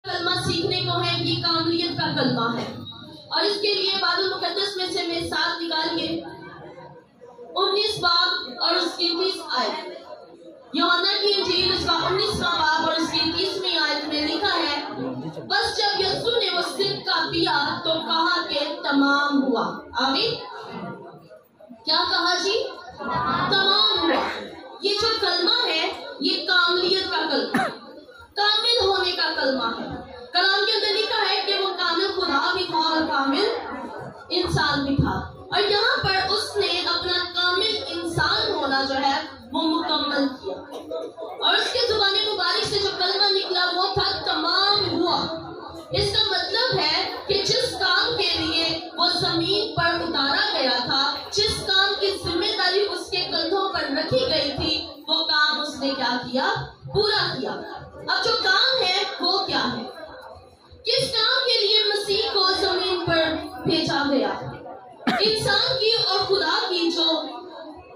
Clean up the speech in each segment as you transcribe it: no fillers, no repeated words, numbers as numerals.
कलमा सीखने को है, ये कामलियत का कलमा है। और इसके लिए बाइबल मुकद्दस में से मैं साथ निकालिए 19 बाब और उसकी 30 आयत। यूहन्ना की इंजील उसका 19वां बाब और उसकी 30वीं आयत में लिखा है, बस जब यीशु ने वो सिरका पिया तो कहा कि तमाम हुआ। आमीन। क्या कहा जी? तमाम हुआ। ये जो कलमा है ये कामलियत का कलमा, कामिल होने का कलमा है। कलाम के अंदर लिखा है कि वो कामिल खुदा भी था और कामिल इंसान भी था। और यहाँ पर उसने अपना कामिल इंसान होना जो है वो मुकम्मल किया। और उसके जुबानी मुबारक से जो कलमा निकला वो था तमाम हुआ। इसका मतलब है कि जिस काम के लिए वो जमीन पर उतारा गया था, जिस काम की जिम्मेदारी उसके कंधों पर रखी गई थी, वो काम उसने क्या किया? पूरा किया। अब जो काम है वो क्या है? किस काम के लिए मसीह को जमीन पर भेजा गया? इंसान की और खुदा की जो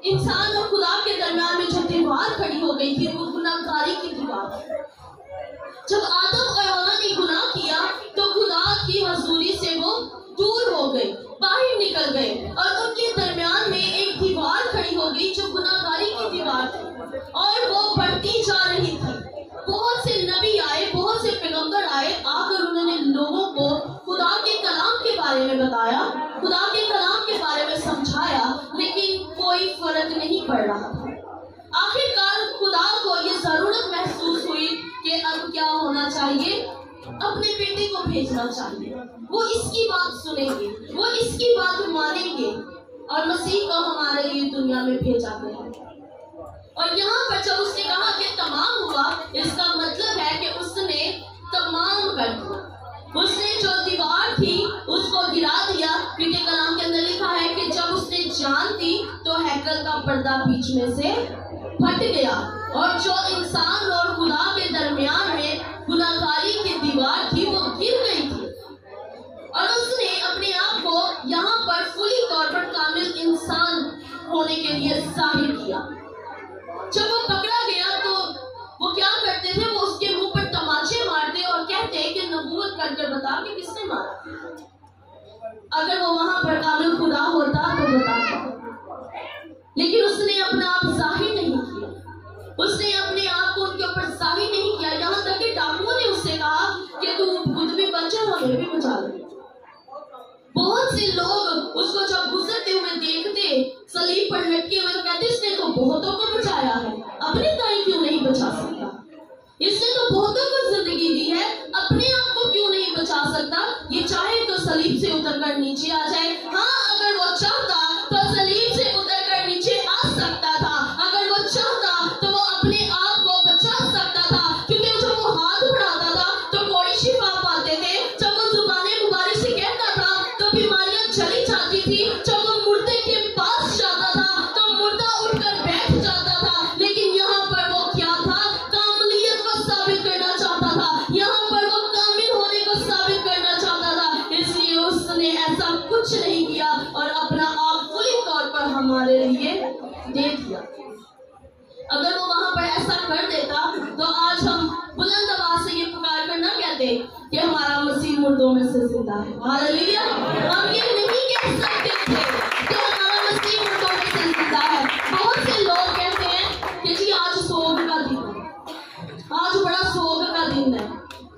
इंसान और खुदा के दरमियान में जो दीवार खड़ी हो गई थी वो गुनाहगारी की दीवार। जब आदम और हवा ने गुनाह किया तो खुदा की हजूरी से वो दूर हो गए, बाहर निकल गए और उनके दरमियान में एक दीवार खड़ी हो गई जो गुनाहगारी की दीवार थी और वो बढ़ती जा रही थी। बहुत से नबी आए, बहुत से पैगंबर आए, आकर उन्होंने लोगों को खुदा के कलाम के बारे में बताया, खुदा के कलाम के बारे में समझाया, लेकिन कोई फर्क नहीं पड़ रहा था। आखिरकार खुदा को ये जरूरत महसूस हुई कि अब क्या होना चाहिए? अपने बेटे को भेजना चाहिए। वो इसकी बात सुनेंगे, वो इसकी बात मानेंगे और मसीह को हमारे लिए दुनिया में भेजा गया। और यहाँ पर जब उसने कहा कि तमाम हुआ, इसका मतलब है कि उसने तमाम कर दिया। उसने जो दीवार थी उसको गिरा दिया, क्योंकि कलाम के अंदर लिखा है कि जब उसने जान दी तो हैकल का पर्दा बीच में से फट गया और जो इंसान और खुदा के दरमियान में गुनाहगारी की दीवार थी वो गिर गई थी। और उसने अपने आप को यहाँ पर फुली तौर पर कामिल इंसान होने के लिए जाहिर किया। जब वो पकड़ा गया तो वो क्या करते थे? वो उसके मुंह पर तमाचे मारते और कहते कि नबूवत कर बता कि किसने मारा। अगर वो वहां पर कामिल खुदा होता तो बताता, लेकिन उसने अपना आप जाहिर नहीं किया, उसने अपने आप को उनके ऊपर जाहिर नहीं किया। यहाँ तक कि डाकुओं ने उससे कहा कि तू खुद भी बचा, हमें भी बचा ले। बहुत से लोग उसको जब गुजरते हुए देखते, सलीब पर लटके हुए, तो कहते इसने तो बहुतों को बचाया है, अपने ताई क्यों नहीं बचा सकता? इसने तो बहुतों को जिंदगी दी है, अपने आप को क्यों नहीं बचा सकता? ये चाहे तो सलीब से उतरकर नीचे आ जाए। हाँ, अगर वो चाहता तो सलीब से उतरकर नीचे आ सकता था। अगर वो चाहता तो वो अपने आप को बचा सकता था, क्योंकि जब वो हाथ बढ़ाता था तो कोई शिफा पाते थे, जब वो जुबाने मुबारक से कहता था तो बीमारियां चली जाती थी, जब वो मुर्दे के पास जाता था तो मुर्दा उठकर बैठ जाता था। लेकिन यहाँ पर वो क्या था? कामलियत को साबित करना चाहता था, यहाँ पर वो कामिल होने को साबित करना चाहता था। इसलिए उसने ऐसा कुछ नहीं किया और अपना आप पूरी तौर पर हमारे लिए दे दिया। अगर वो वहां पर ऐसा कर देता तो आज हम बुलंद आवाज से ये पुकार कर ना कहते कि हमारा मसीह मुर्दों में से जिंदा है। हालेलुया। हम ये नहीं कह सकते थे कि हमारा मसीह मुर्दों में से जिंदा है। बहुत से लोग कहते हैं कि जी आज सोग का दिन है, आज बड़ा सोग का दिन है,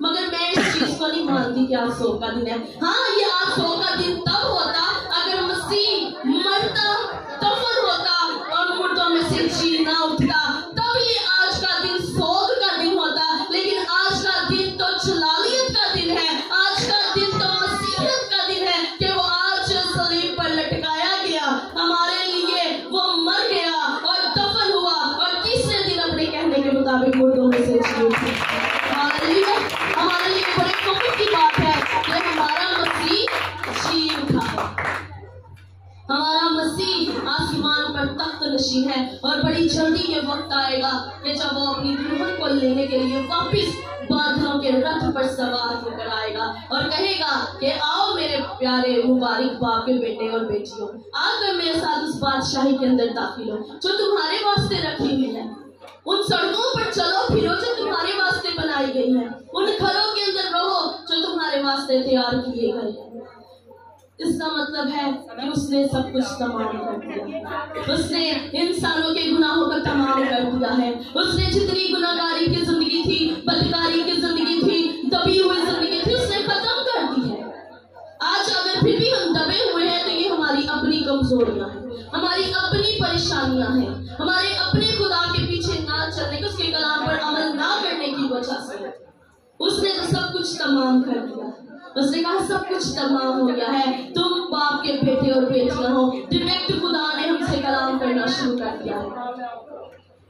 मगर मैं इस चीज को नहीं मानती कि आज सोग का दिन है। हाँ, ये आज सोग का दिन तब होता अगर मसीह मरता, दफन होता और मुर्दों में से जी ना उठता, तब ये आज का दिन सोग का दिन होता। लेकिन आज का दिन तो जलालियत का दिन है, आज का दिन तो मसीहत का दिन है कि वो आज सलीब पर लटकाया गया हमारे लिए, वो मर गया और दफन हुआ और तीसरे दिन अपने कहने के मुताबिक मुर्दों में से जी उठा। हमारे लिए बड़े खुशी की बात है कि हमारा मसीह जी उठा है, हमारा मसीह आसमान पर तख्त नशीं है। और बड़ी जल्दी ये वक्त आएगा कि जब वो अपनी दुल्हन को लेने के लिए वापस बादलों के रथ पर सवार होकर आएगा और कहेगा कि आओ मेरे प्यारे मुबारक बाप के बेटे और बेटियों, आकर मेरे साथ उस बादशाही के अंदर दाखिल हो जो तुम्हारे वास्ते रखी हुई है। उन सड़कों पर चलो फिरो जो तुम्हारे वास्ते बनाई गई है, उन घरों के अंदर रहो रास्ते तैयार किए गए। इसका मतलब है कि उसने सब कुछ तमाम कर दिया। उसने इंसानों के गुनाहों का तमाम कर दिया है। उसने जितनी गुनाहगारी की जिंदगी थी, बदकारी की जिंदगी थी, दबी हुई जिंदगी थी, उसने खत्म कर दी है। आज अगर फिर भी हम दबे हुए हैं तो ये हमारी अपनी कमजोरियां हैं, हमारी अपनी परेशानियां हैं, हमारे अपने खुदा के पीछे ना चलने के, उसके कलाम पर अमल ना करने की वजह से। उसने तो सब कुछ तमाम कर दिया। उसने कहा सब कुछ तमाम हो गया है, तुम बाप के बेटे और बेटियां हो। डायरेक्ट खुदा ने हमसे कलाम करना शुरू कर दिया है।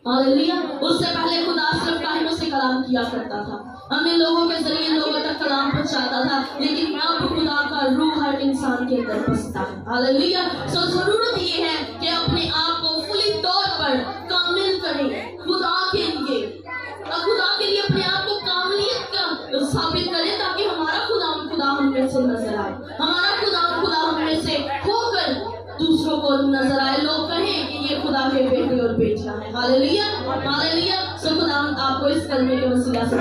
हालेलुया। उससे पहले खुदा सिर्फ काहिनों से कलाम किया करता था, हमें लोगों के जरिए लोगों तक कलाम पहुंचाता था, लेकिन अब खुदा का रूह हर इंसान के अंदर बसता है। हालेलुया। सो जरूरत ये है कि अपने आप को फुली तौर पर कामिल करें खुदा के लिए, खुदा के लिए अपने आप को कामिलियत का साबित करें, ताकि हमारा खुदा हम में से नजर आए, हमारा खुदा हम में से होकर दूसरों को नजर आए, लोग कहें कि ये खुदा के बेटे और बेटियां हैं। Hallelujah, hallelujah. सो खुदा आपको इस कलमे के वसीला से